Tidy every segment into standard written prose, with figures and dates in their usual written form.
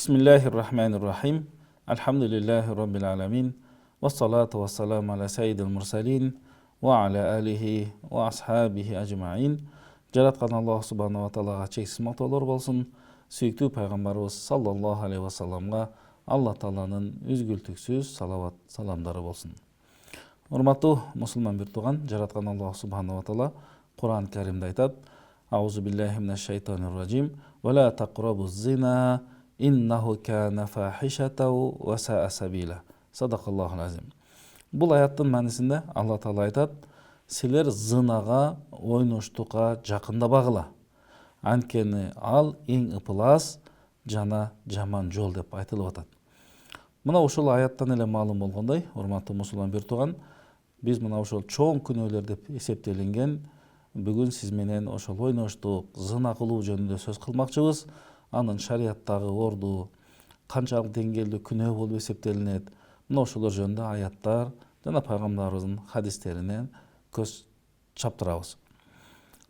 Bismillahirrahmanirrahim. Alhamdulillahi rabbil alamin. Wassalatu wassalamu ala sayyidil mursalin wa ala alihi wa ashabihi ajma'in. Жаратқан Аллах субханаху ва тағалаға шексіз мақтаулар болсын. Сүйікті пайғамбарымыз саллаллаху алейхи ва салламға Алла Тағаланың үзгілтіксіз салават саламдары болсын. Урматтуу мусулман бир туган, жараткан Аллах субханаху ва тағала Құран Кәрімде айтады: Аузу биллахи минаш шайтанир ражим. Ва ла тақрабуз зина иннаху кана фахишатау ва саа сабила. Садақаллахул азим. Бұл аяттың мәнісінде Алла Тағала айтады: силер зынаға, ойноштыққа жақындабағыла. Анткени ал ең ыпылас жана жаман жол деп айтылып атат. Мына ошол аяттан эле маалым болгондой, урматтуу мусулман бир туган, биз мына ошол чоң күнөөлөр деп эсептелинген бүгүн сиз менен ошол ойноштук, зына кылуу жөнүндө сөз кылмакчыбыз. Анын шариаттагы орду, канчалык деңгээлде күнөө болуп эсептелинет, мына ошолор жөнүндө аяттар жана пайгамбарыбыздын хадистеринен көз чаптырабыз.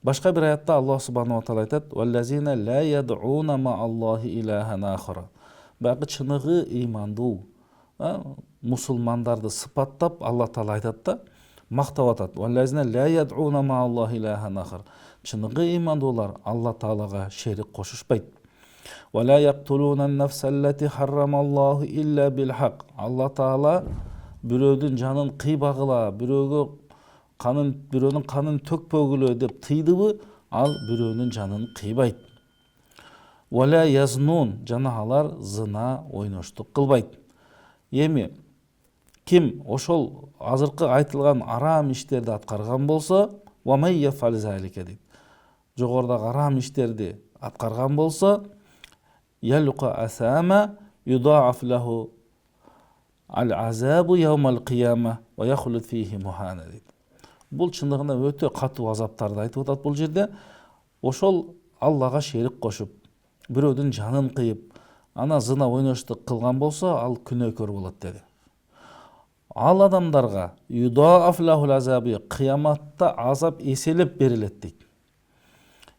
Башка бир аятта Аллах субханаху ва таала айтат: "Валлазина ла яд'уна ма'аллахи илахан ахара". Багы чыныгы ыймандуу мусулмандарды сыпаттап Алла Таала айтат да, мактап атат. "Валлазина ла яд'уна ма'аллахи илахан ахар". Чыныгы ыймандуулар Алла Таалага шерик кошушпайт. "Ва ла яктулуна ан-нафса аллати харрамаллаху илля бил хак". Алла Таала бирөөдүн жанын кыйбагыла, бирөөнүн канын төкпөгүлө деп тыйдыбы, ал бирөөнүн жанын кыйбайт. "Вала язнун", жана алар зына, ойноштук кылбайт. Эми ким ошол азыркы айтылган арам иштерди аткарган болсо, "Ва май яфал залика" дейт. Жогорудагы арам иштерди аткарган болсо, "Ялука асама юдаф лаху ал-азабу яумал кияма ва яхлуд фихи мухана" дейт. Бул чындыгында өтө катуу азаптарды айтып атат бул жерде. Ошол Аллага шерик кошуп, бирөөдүн жанын кыйып, ана зына ойноштук кылган болсо, ал күнөөкөр болот деди. Ал адамдарга юдаф лахул азабы, кыяматта азап эселеп берилет дейт.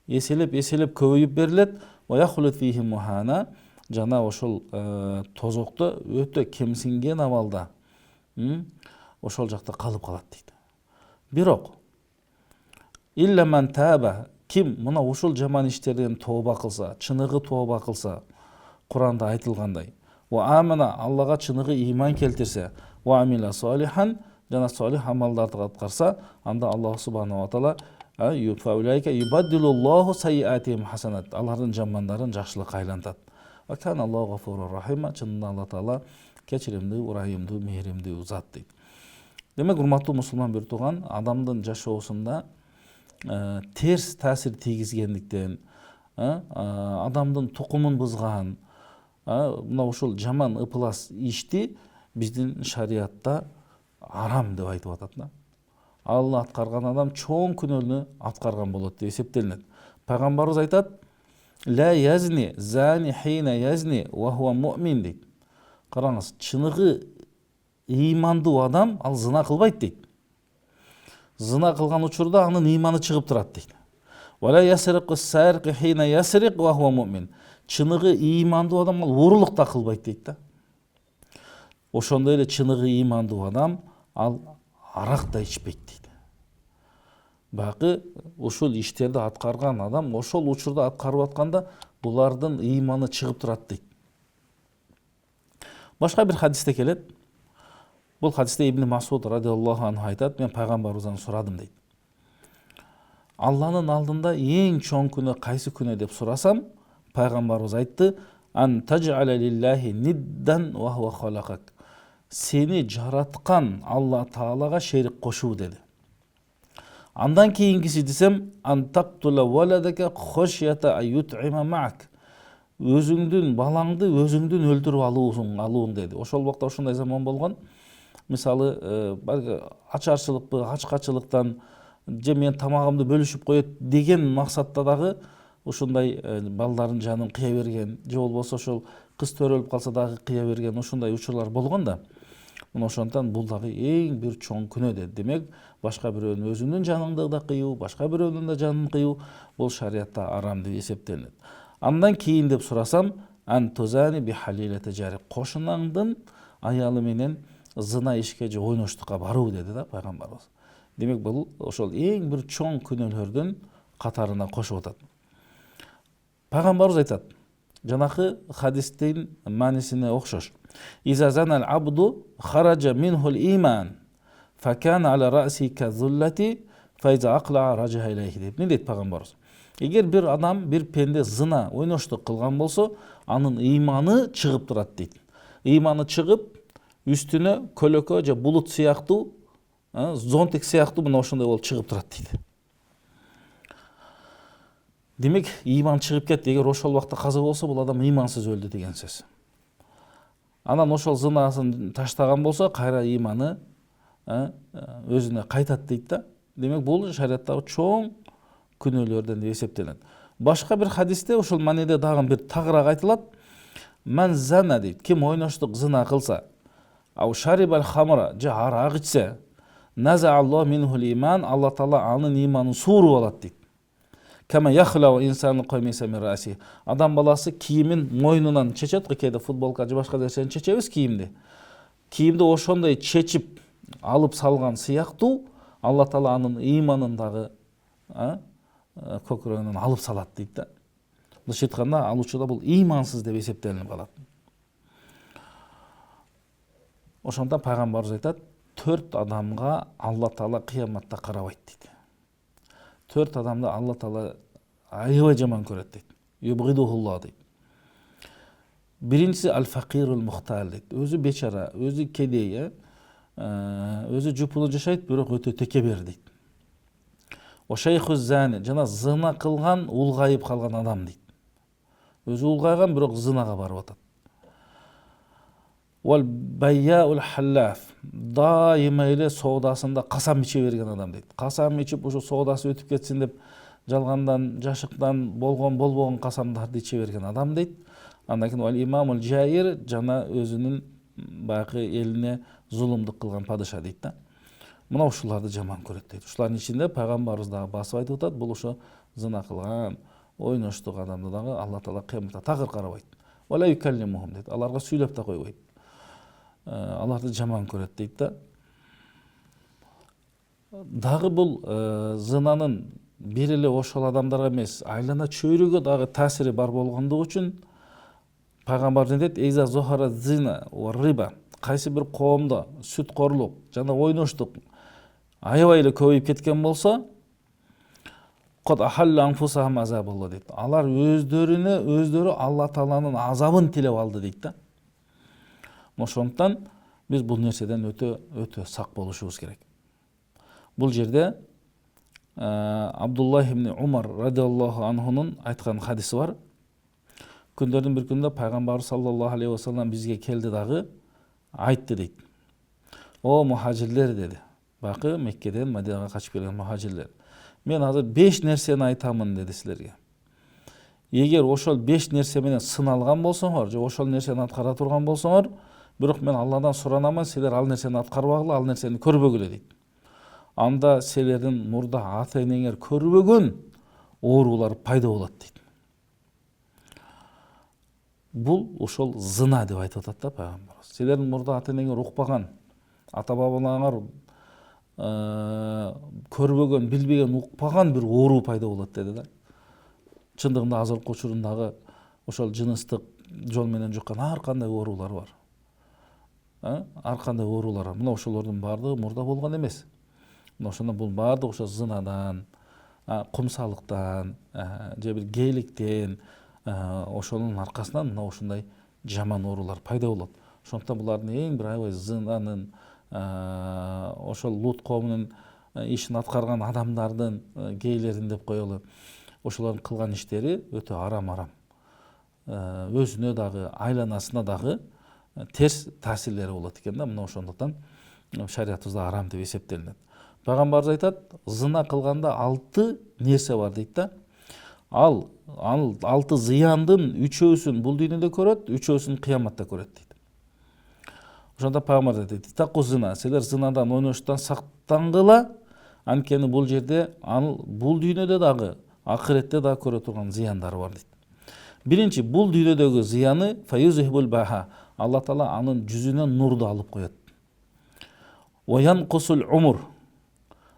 Эселеп көбөйүп берилет. Ва яхлуд фихи мухана, жана ошол тозокто өтө кемсинген абалда ошол жакта калып калат дейт. Бирок илля ман таба, ким мына ушул жаман иштерден тооба кылса, чыныгы тооба кылса, Куранда айтылгандай, ва амана, Аллага чыныгы ыйман келтирсе, ва амила салихан, жана салих амалдарды аткарса, анда Аллах субханаху ва таала юфаулайка юбаддилуллаху сайиатихим хасанат, алардын жамандарын жакшылыкка айлантат. Ва кана Аллаху гафурур рахима, чынында Алла Таала кечиримдүү, урайымдуу, мээримдүү зат дейт. Демек, урматтуу мусулман бир туган, адамдын жашоосунда терс таасир тийгизгендиктен, адамдын тукумун бузган, мына ушул жаман ыпылас ишти биздин шариатта арам деп айтып атат да. Ал аткарган адам чоң күнөөнү аткарган болот деп эсептелинет. Пайгамбарыбыз айтат: "Ла язни зани хина язни ва хуа муъмин" дейт. Караңыз, чыныгы ыймандуу адам ал зына кылбайт дейт. Зына кылган учурда анын ыйманы чыгып турат дейт. "Вала ясриqu as-sariqu hina yasriq wa huwa mu'min". Чыныгы ыймандуу адам ал урурлук да кылбайт дейт да. Ошондой эле чыныгы ыймандуу адам ал арак да ичпейт дейт. Бакы ушул иштерди аткарган адам ошол учурда аткарып атканда булардын ыйманы чыгып турат дейт. Башка бир хадисте келет. Бул хадисте Ибн Масуд радиаллаху анху айтат: "Мен пайгамбарыбыздан сурадым" дейт. "Алланын алдында эң чоң күнөө кайсы күнөө деп сурасам, пайгамбарыбыз айтты: "Ан таджаля лиллахи ниддан ва хуа халакак". Сени жараткан Алла Таалага шерик кошуу деди. Андан кийинкиси десем: "Ан тактула валадака хошията аютима маак". Өзүңдүн балаңды өзүңдүн өлтүрүп алуун деди. Ошол убакта ошондой заман болгон. Мисалы, ачарчылыкпы, ачкачылыктан же мен тамагымды бөлүшүп коет деген максатта дагы ушундай балдарын жанын кыя берген, же болбосо ошол кыз төрөлүп калса дагы кыя берген ушундай учурлар болгон да. Мына ошондон бул дагы эң бир чоң күнөө деди. Демек, башка бирөөнүн өзүнүн жаныңды да кыюу, башка бирөөнүн да жанын кыюу бул шариатта арам деп эсептелет. Андан кийин деп сурасам, ан тузани би халилати жари, кошунаңдын аялы менен зына ишке же ойноштукка баруу деди да пайгамбарыбыз. Демек бул ошол эң бир чоң күнөөлөрдүн катарына кошуп атат. Пайгамбарыбыз айтат, жанакы хадистин маанисине окшош. Иза занал абду хаража минхул иман факана аля раси казуллати файза акла раджа илейхи деп. Не дейт пайгамбарыбыз? Эгер бир адам, бир пенде зына, ойноштук кылган болсо, анын ыйманы чыгып турат дейт. Ыйманы чыгып, үстүнө көлөкө же булут сыяктуу, зонтик сыяктуу мына ошондой болуп чыгып турат дейт. Демек, ыйман чыгып кетти. Эгер ошол убакта каза болсо, бул адам ыймансыз өлдү деген сөз. Анан ошол зынасын таштаган болсо, кайра ыйманы өзүнө кайтат дейт да. Демек, бул шариаттагы чоң күнөөлөрдөн деп эсептелет. Башка бир хадисте ошол маниде дагы бир тагыраак айтылат. Ман зана дейт, ким ойноштук зына кылса, ау шарибал хамра же арак ичсе, наза Аллах минхул иман, Алла Таала анын ыйманын сууруп алат дейт. Кама яхлау инсану камиса мин раси. Адам баласы кийимин мойнунан чечет, кээде футболка же башка нерсени чечебиз кийимди. Кийимди ошондой чечип алып салган сыяктуу, Алла Таала анын ыйманын дагы көкүрөгүнөн алып салат дейт да. Былайча айтканда, ал учурда бул ыймансыз деп эсептелип калат. Ошондо пайгамбарыбыз айтат, 4 адамга Алла Таала кыяматта карабайт дейт. 4 адамды Алла Таала аябай жаман көрөт дейт. Юбгидухулла дейт. Биринчиси аль-факирул мухтал дейт. Өзү бечара, өзү кедей, өзү жупулу жашайт, бирок өтө текебер дейт. О шейхуз зани, жана зына кылган, улгайып калган адам дейт. Өзү улгайган, бирок зынага барып атат. Вал байяул халлаф, дайыма эле соодасында касам иче берген адам дейт. Касам ичип ушу соодасы өтүп кетсин деп жалгандан, жашыктан болбогон касамдарды иче берген адам дейт. Андан кийин вал имамул жаир, жана өзүнүн баягы элине зулумдук кылган падыша дейт да. Мына ушуларды жаман көрөт дейт. Ушулардын ичинде пайгамбарыбыз дагы басып айтып атат, бул ошо зына кылган, ойноштук адамды дагы Алла Таала кыяматта такыр карабайт. Вала юкаллимухум дейт. Аларга сүйлөп да койбойт. Аларды жаман көрөт дейт да. Дагы бул зынанын бир эле ошол адамдарга эмес, айлана чөйрөгө дагы таасири бар болгондугу үчүн пайгамбар дейт, эйза зохара зина ва риба. Кайсы бир коомдо сүткорлук жана ойноштук аябай эле көбөйүп кеткен болсо, код ахалла анфусахум азабулла дейт. Алар өздөрү Алла Тааланын азабын тилеп алды дейт да. Ошондуктан биз бул нерседен өтө сак болушубуз керек. Бул жерде Абдуллах ибн Умар радиаллаху анхунун айткан хадиси бар. Күндөрдүн бир күндө пайгамбар саллаллаху алейхи вассалам бизге келди дагы айтты дейт. О мухажирлер деди. Бакы Меккеден Мадинага качып келген мухажирлер. Мен азыр 5 нерсени айтамын деди силерге. Эгер ошол 5 нерсе менен сыналган болсоңор, же ошол нерсени аткара турган болсоңор, бирок мен Алладан суранамын, силер ал нерсени аткарбагыла, ал нерсени көрбөгүлө дейт. Анда силердин мурда ата-энеңер көрбөгөн оорулар пайда болот дейт. Бул ошол зына деп айтып атат да пайгамбарыбыз. Силердин мурда ата-энеңер укпаган, ата-бабаларыңар көрбөгөн, билбеген, укпаган бир оору пайда болот деди да. Чындыгында азыркы учурундагы ошол жыныстык жол менен жуккан ар кандай оорулар бар. Ар кандай оорулар бар. Мына ошолордун баардыгы мурда болгон эмес. Мына ошондон бул баардыгы ошо зынадан, кумсалыктан, же бир гейликтен, ошонун аркасынан мына ушундай жаман оорулар пайда болот. Ошондуктан булардын эң бир аябай зынанын, ошол Лут коомунун ишин аткарган адамдардын, гейлерин деп коелу, ошолордун кылган иштери өтө арам. Өзүнө дагы, айланасына дагы терс таасирлери болот экен да. Мына ошондуктан шариятыбызда арам деп эсептелинет. Пайгамбарыбыз айтат, зына кылганда 6 нерсе бар дейт да. Ал 6 зыяндын 3-өсүн бул дүйнөдө көрөт, 3-өсүн кыяматта көрөт дейт. Ошондо пайгамбар айтат, тақу зына, силер зынадан, ойноштуктан сактангыла, анткени бул жерде бул дүйнөдө дагы, акыретте дагы көрө турган зыяндары бар дейт. Биринчи, бул дүйнөдөгү зыяны фаюзихбул баха. Алла Таала анын жүзүнөн нурду алып коет. Ваян кусул умур.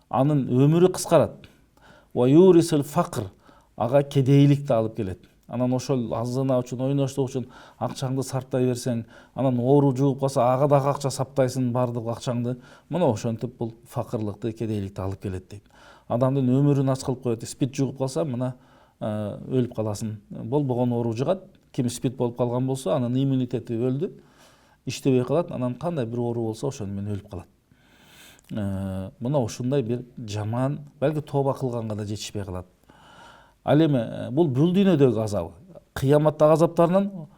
Анын өмүрү кыскарат. Ваюрисул факр. Ага кедейликти алып келет. Анан ошол азына үчүн, ойноштук үчүн акчаңды сарптай берсең, анан оору жугуп калса, ага дагы акча саптайсың, бардык акчаңды. Мына ошентип бул факырлыкты, кедейликти алып келет дейт. Адамдын өмүрүн ач кылып коет. Спид жугуп калса, мына өлүп каласың. Болбогон оору жугат. Ким спид болуп калган болсо, анын иммунитети өлдү, иштебей калат, анан кандай бир оору болсо ошону менен өлүп калат. Мына ушундай бир жаман, балки тооба кылганга да жетишпей калат. Ал эми бул дүйнөдөгү азабы. Кыяматтагы азаптарынан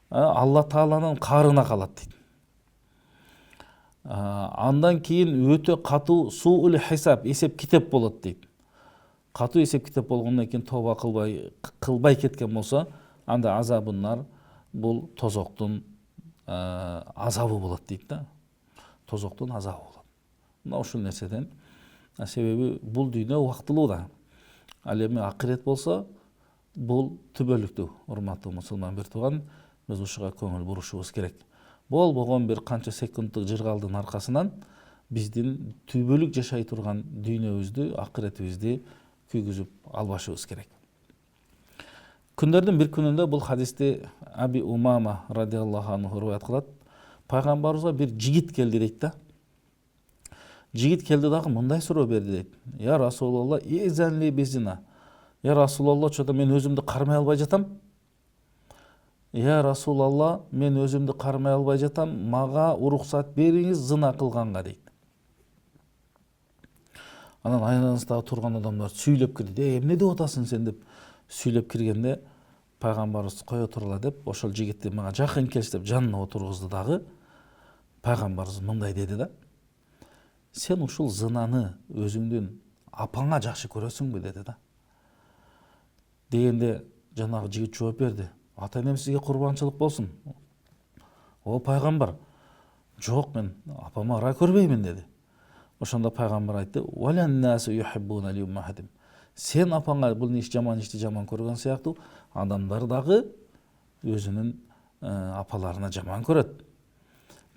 Алла Тааланын карына калат дейт. Андан кийин өтө катуу суул хисап, эсеп китеп болот дейт. Катуу эсеп китеп болгондон кийин тооба кылбай кеткен болсо, анда азабынар бул тозоктун азабы болот дейт да. Тозоктун азабы болот. Мына ушул нерседен, себеби бул дүйнө убактылуу да. Ал эми акырет болсо, бул түбөлүктүү. Урматтуу мусулман бир тууган, биз ушуга көңүл бурушубуз керек. Болбогон бир канча секунддук жыргалдын аркасынан биздин түбөлүк жашай турган дүйнөбүздү, акыретибизди күйгүзүп албашыбыз керек. Күндөрдүн бир күнүндө бул хадисти Аби Умама радиаллаху анху риваят кылат. Пайгамбарыбызга бир жигит келди дейт да. Жигит келди дагы мындай суроо берди дейт. Я Расулалла, изанли безина. Я Расулалла, чода мен өзүмдү кармай албай жатам. Я Расулалла, мен өзүмдү кармай албай жатам, мага уруксат бериңиз зына кылганга дейт. Анан айланыстагы турган адамдар сүйлөп кирди. Эмне деп атасың сен деп сүйлөп киргенде, пайгамбарыбыз кое турла деп, ошол жигитти мага жакын келчи деп жанына отургузду дагы. Пайгамбарыбыз мындай деди да. Сен ушул зынаны өзүңдүн апаңа жакшы көрөсүңбү деди да. Дегенде жанагы жигит жооп берди. Ата энем сизге курбанчылык болсун. О пайгамбар, жок, мен апама ара көрбөймүн деди. Ошондо пайгамбар айтты: "Валан насу юхиббуна лиуммахадим." Сен апаңа бул ишти жаман көргөн сыяктуу, адамдар дагы өзүнүн апаларына жаман көрөт.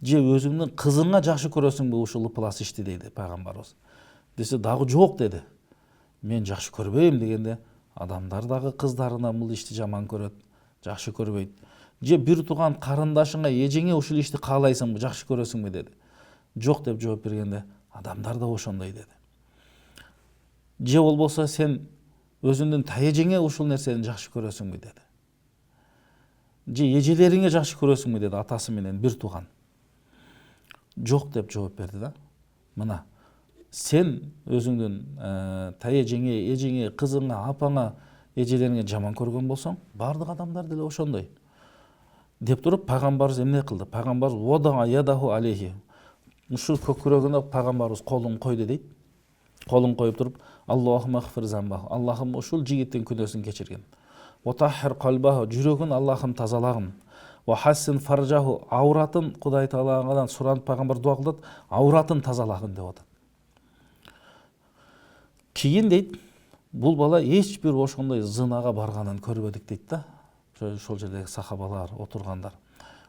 Же өзүңдүн кызыңа жакшы көрөсүңбү ушул ыплас ишти дейди пайгамбарыбыз. Десе дагы жок деди. Мен жакшы көрбөйм дегенде, адамдар дагы кыздарына бул ишти жаман көрөт, жакшы көрбөйт. Же бир тууган карындашыңа, эжеңе ушул ишти каалайсыңбы, жакшы көрөсүңбү деди. Жок деп жооп бергенде, адамдар да ошондой деди. Же болбосо сен өзүңдүн таэжеңе ушул нерсени жакшы көрөсүңбү деди. Же эжелериңе жакшы көрөсүңбү деди, атасы менен бир тууган. Жок деп жооп берди да. Мына сен өзүңдүн таэжеңе, эжеңе, кызыңа, апаңа, эжелериңе жаман көргөн болсоң, бардык адамдар деле ошондой. Деп туруп пайгамбарыбыз эмне кылды? Пайгамбарыбыз водага ядаху алейхи. Ушул көкүрөгүнө пайгамбарыбыз колун койду дейт. Колун коюп туруп, Аллахумма гфир замбаху. Аллахым ушул жигиттин күнөөсүн кечиргин. Ватаххир калбаху. Жүрөгүн Аллахым тазалагын. Ва хассин фаржаху. Ауратын Кудай Таалагадан суранып пайгамбар дуа кылат, ауратын тазалагын деп атат. Кийин дейт, бул бала эч бир ошондой зынага барганын көрбөдүк дейт да. Ошол жердеги сахабалар, отургандар.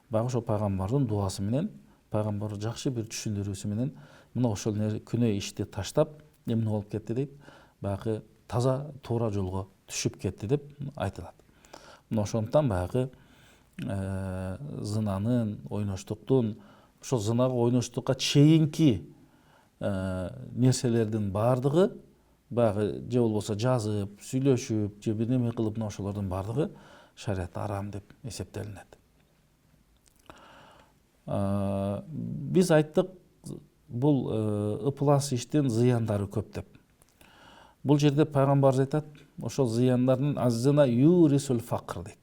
Баягы ошол пайгамбардын дуасы менен, пайгамбар жакшы бир түшүндүрүүсү менен мына ошол күнөө ишти таштап, эмне болуп кетти дейт, баягы таза туура жолго түшүп кетти деп айтылат. Мына ошондуктан баягы зынанын, ойноштуктун, ошол зынага ойноштукка чейинки нерселердин бардыгы, баягы же болбосо жазып, сүйлөшүп, же бир неме кылып, мына ошолордун бардыгы шариятта арам деп эсептелинет. Биз айттык, бул ыплас иштин зыяндары көп деп. Бул жерде пайгамбарыбыз айтат, ошол зыяндардын аззына юрисул факр дейт.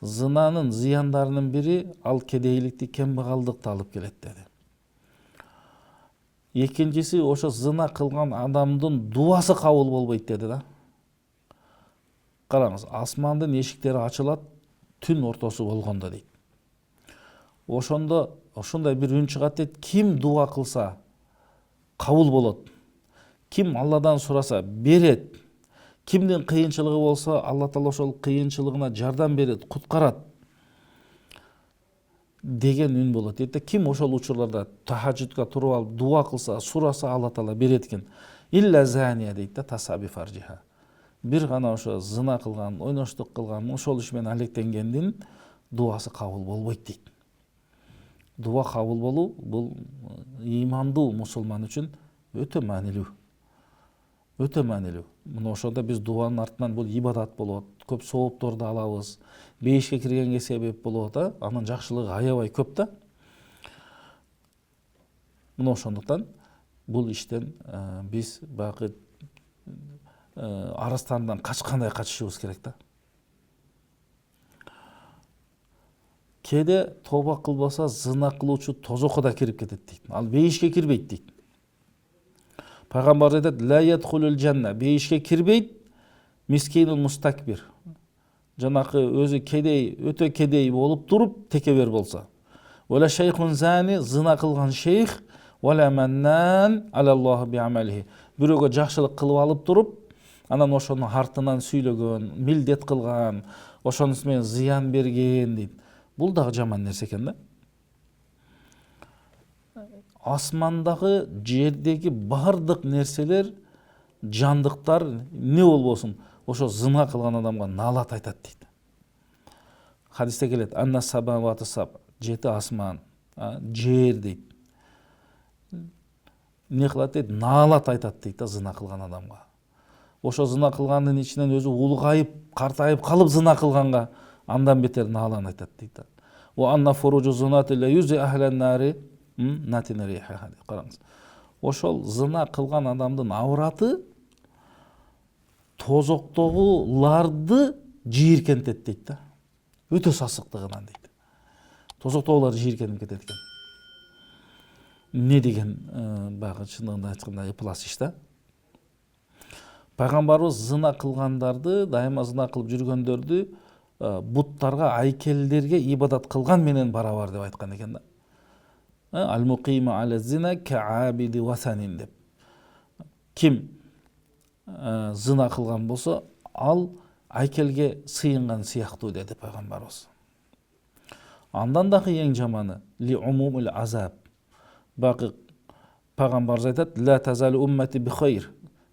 Зынанын зыяндарынын бири ал кедейликти, кембагалдыкты алып келет деди. Экинчиси, ошо зына кылган адамдын дуасы кабыл болбойт деди да. Караңыз, асмандын эшиктери ачылат түн ортосу болгондо дейт. Ошондо ошондой бир үн чыгат дейт, ким дуа кылса кабыл болот. Ким Алладан сураса берет. Кимдин кыйынчылыгы болсо, Алла Таала ошол кыйынчылыгына жардам берет, куткарат деген үн болот дейт да. Ким ошол учурларда тахажжудка туруп алып дуа кылса, сураса, Алла Таала берет экен. Илля зания дейт да, тасаби фаржиха. Бир гана ошо зына кылган, ойноштук кылган, ошол иш менен алектенгендин дуасы кабыл болбойт дейт. Дуа кабыл болуу бул имандуу мусулман үчүн өтө маанилүү. Өтө маанилүү. Мына ошондо биз дуанын артынан бул ибадат болот, көп соопторду алабыз, бейишке киргенге себеп болот, анын жакшылыгы аябай көп да. Мына ошондуктан бул иштен биз баягы арыстандан качкандай качышыбыз керек да. Кээде тооба кылбаса зына кылуучу тозокко да кирип кетет дейт. Ал бейишке кирбейт дейт. Пайгамбар айтат: "Ла ядхулул жанна", бейишке кирбейт мискинул мустакбир. Жанакы өзү кедей, өтө кедей болуп туруп текебер болса. Вала шейхун зани, зына кылган шейх, вала маннан алаллаху би амалихи. Бирөөгө жакшылык кылып алып туруп, анан ошонун артынан сүйлөгөн, милдет кылган, ошонусу менен зыян берген дейт. Бул дагы жаман нерсе экен да. Асмандагы, жердеги бардык нерселер, жандыктар не болбосун, ошо зына кылган адамга наалат айтат дейт. Хадисте келет: "Анна сабаваты саб", жети асман, жер дейт. Не кылат дейт? Наалат айтат дейт да зына кылган адамга. Ошо зына кылгандын ичинен өзү улгайып, картайып калып зына кылганга андан бетер наалан айтат дейт. Ва анна фуруджу зунати ла юзи ахлан нари натинриха. Караңыз. Ошол зына кылган адамдын авраты тозоктогуларды жийиркентет дейт да. Өтө сасыктыгынан дейт. Тозоктогулар жийиркенип кетет экен. Не деген баягы чындыгында айтканда ыплас иш да. Пайгамбарыбыз зына кылгандарды, дайыма зына кылып жүргөндөрдү буттарга, айкелдерге ибадат кылган менен барабар деп айткан экен да. Ал-муқима аля зина каабиди васанин деп. Ким зына кылган болсо, ал айкелге сыйынган сыяктуу деди пайгамбарыбыз. Андан дагы эң жаманы ли умумул азаб. Бакы пайгамбарыбыз айтат: "Ла тазалу уммати би хайр".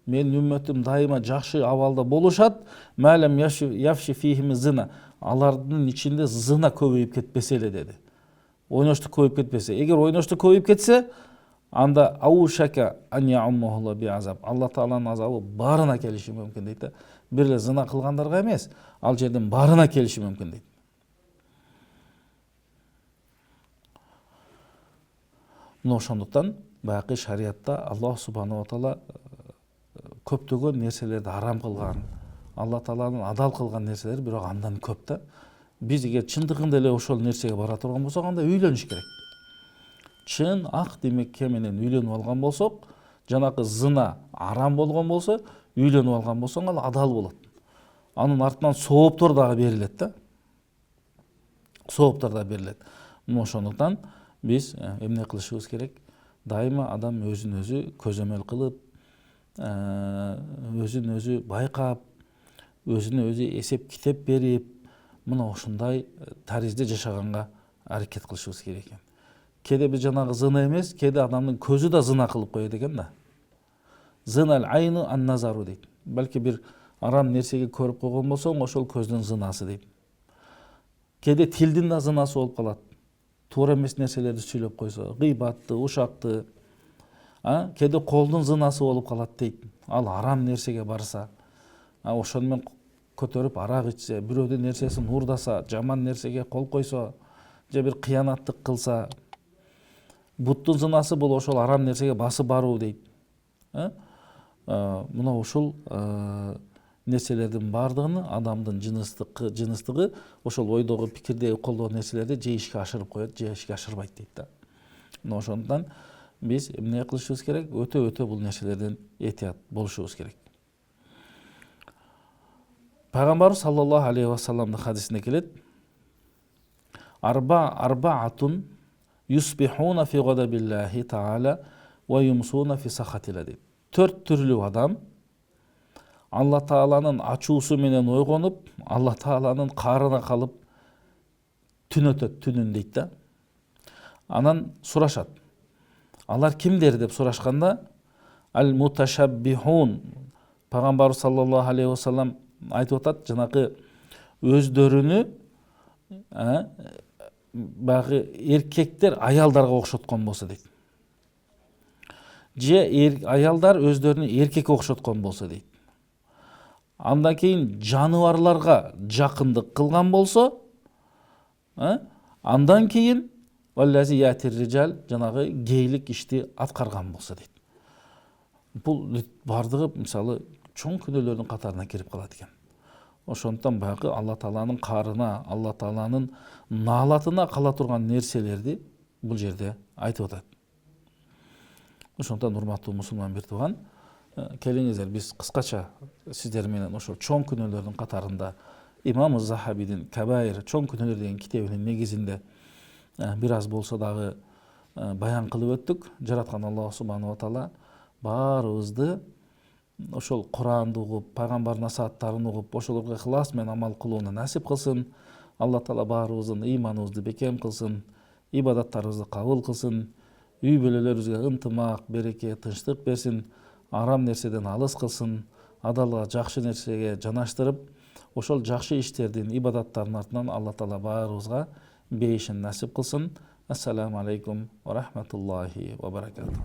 Менин үммөтүм дайыма жакшы абалда болушат, мәлем яфши фихим зина. Алардын ичинде зына көбөйүп кетпесе эле деди. Ойноштук көбөйүп кетпесе. Эгер ойноштук көбөйүп кетсе, анда аушака ан яуммахулла би азаб. Алла Тааланын азабы барына келиши мүмкүн дейт да. Бир эле зына кылгандарга эмес, ал жерден барына келиши мүмкүн дейт. Мына ошондуктан баягы шариатта Аллах субханаху ва таала көптөгөн нерселерди арам кылган, Алла Тааланын адал кылган нерселер бирок андан көп да. Биз эгер чындыгында эле ошол нерсеге бара турган болсок, анда үйлөнүш керек. Чын ак демекке менен үйлөнүп алган болсок, жанакы зына арам болгон болсо, үйлөнүп алган болсоң, ал адал болот. Анын артынан сооптор дагы берилет да. Сооптор да берилет. Мына ошондуктан биз эмне кылышыбыз керек? Дайыма адам өзүн өзү көзөмөл кылып, өзүн өзү байкап, өзүнө өзү эсеп китеп берип, мына ушундай таризде жашаганга аракет кылышыбыз керек экен. Кээде биз жанагы зына эмес, кээде адамдын көзү да зына кылып коет экен да. Зынал айну ан назару дейт. Балки бир арам нерсеге көрүп койгон болсоң, ошол көздүн зынасы дейт. Кээде тилдин да зынасы болуп калат. Туура эмес нерселерди сүйлөп койсо, гыйбатты, ушакты, кээде колдун зынасы болуп калат дейт. Ал арам нерсеге барса, ошону менен көтөрүп арак ичсе, бирөөдүн нерсесин урдаса, жаман нерсеге кол койсо, же бир кыянаттык кылса, буттун зынасы бул ошол арам нерсеге басып баруу дейт. Мына ушул нерселердин бардыгын адамдын жыныстыгы ошол ойдогу, пикирдеги, колдогу нерселерди же ишке ашырып коет, же ишке ашырбайт дейт да. Мына ошондуктан биз эмне кылышыбыз керек? Өтө бул нерселерден этият болушубуз керек. Пайгамбар саллаллаху алейхи ва салламдын хадисинде келет: арбаатун юсбихуна фи гадабиллахи таала ва юмсуна фи сахатилла дейт. 4 түрлүү адам Алла Тааланын ачуусу менен ойгонуп, Алла Тааланын каарына калып түн өтөт, түнүн дейт да. Анан сурашат. Алар кимдер деп сурашканда, ал муташаббихун, пайгамбар саллаллаху алейхи вассалам айтып атат, жанагы өздөрүнү багы эркектер аялдарга окшоткон болсо дейт. Же аялдар өздөрүнү эркекке окшоткон болсо дейт. Андан кийин жаныбарларга жакындык кылган болсо, андан кийин валлази ятир риджал, жанагы гейлик ишти аткарган болсо дейт. Бул бардыгы мисалы чоң күнөөлөрдүн катарына кирип калат экен. Ошондон баягы Алла Тааланын каарына, Алла Тааланын наалатына кала турган нерселерди бул жерде айтып атат. Ошондон урматтуу мусулман бир тууган, келиңиздер биз кыскача сиздер менен ошол чоң күнөөлөрдүн катарында Имам Захабидин Кабаир чоң күнөөлөр деген китебинин негизинде бир аз болсо дагы баян кылып өттүк. Жараткан Аллах субханаху ва таала баарыбызды ошол Куранды угуп, пайгамбардын насааттарын угуп, ошолорго ихлас менен амал кылууну насип кылсын. Алла Таала баарыбыздын ыйманыбызды бекем кылсын, ибадаттарыбызды кабыл кылсын, үй бүлөлөрүбүзгө ынтымак, береке, тынчтык берсин, арам нерседен алыс кылсын, адалга, жакшы нерсеге жанаштырып, ошол жакшы иштердин, ибадаттардын артынан Алла Таала баарыбызга бейишин насип кылсын. Ассаламу алейкум ва рахматуллахи ва баракатух.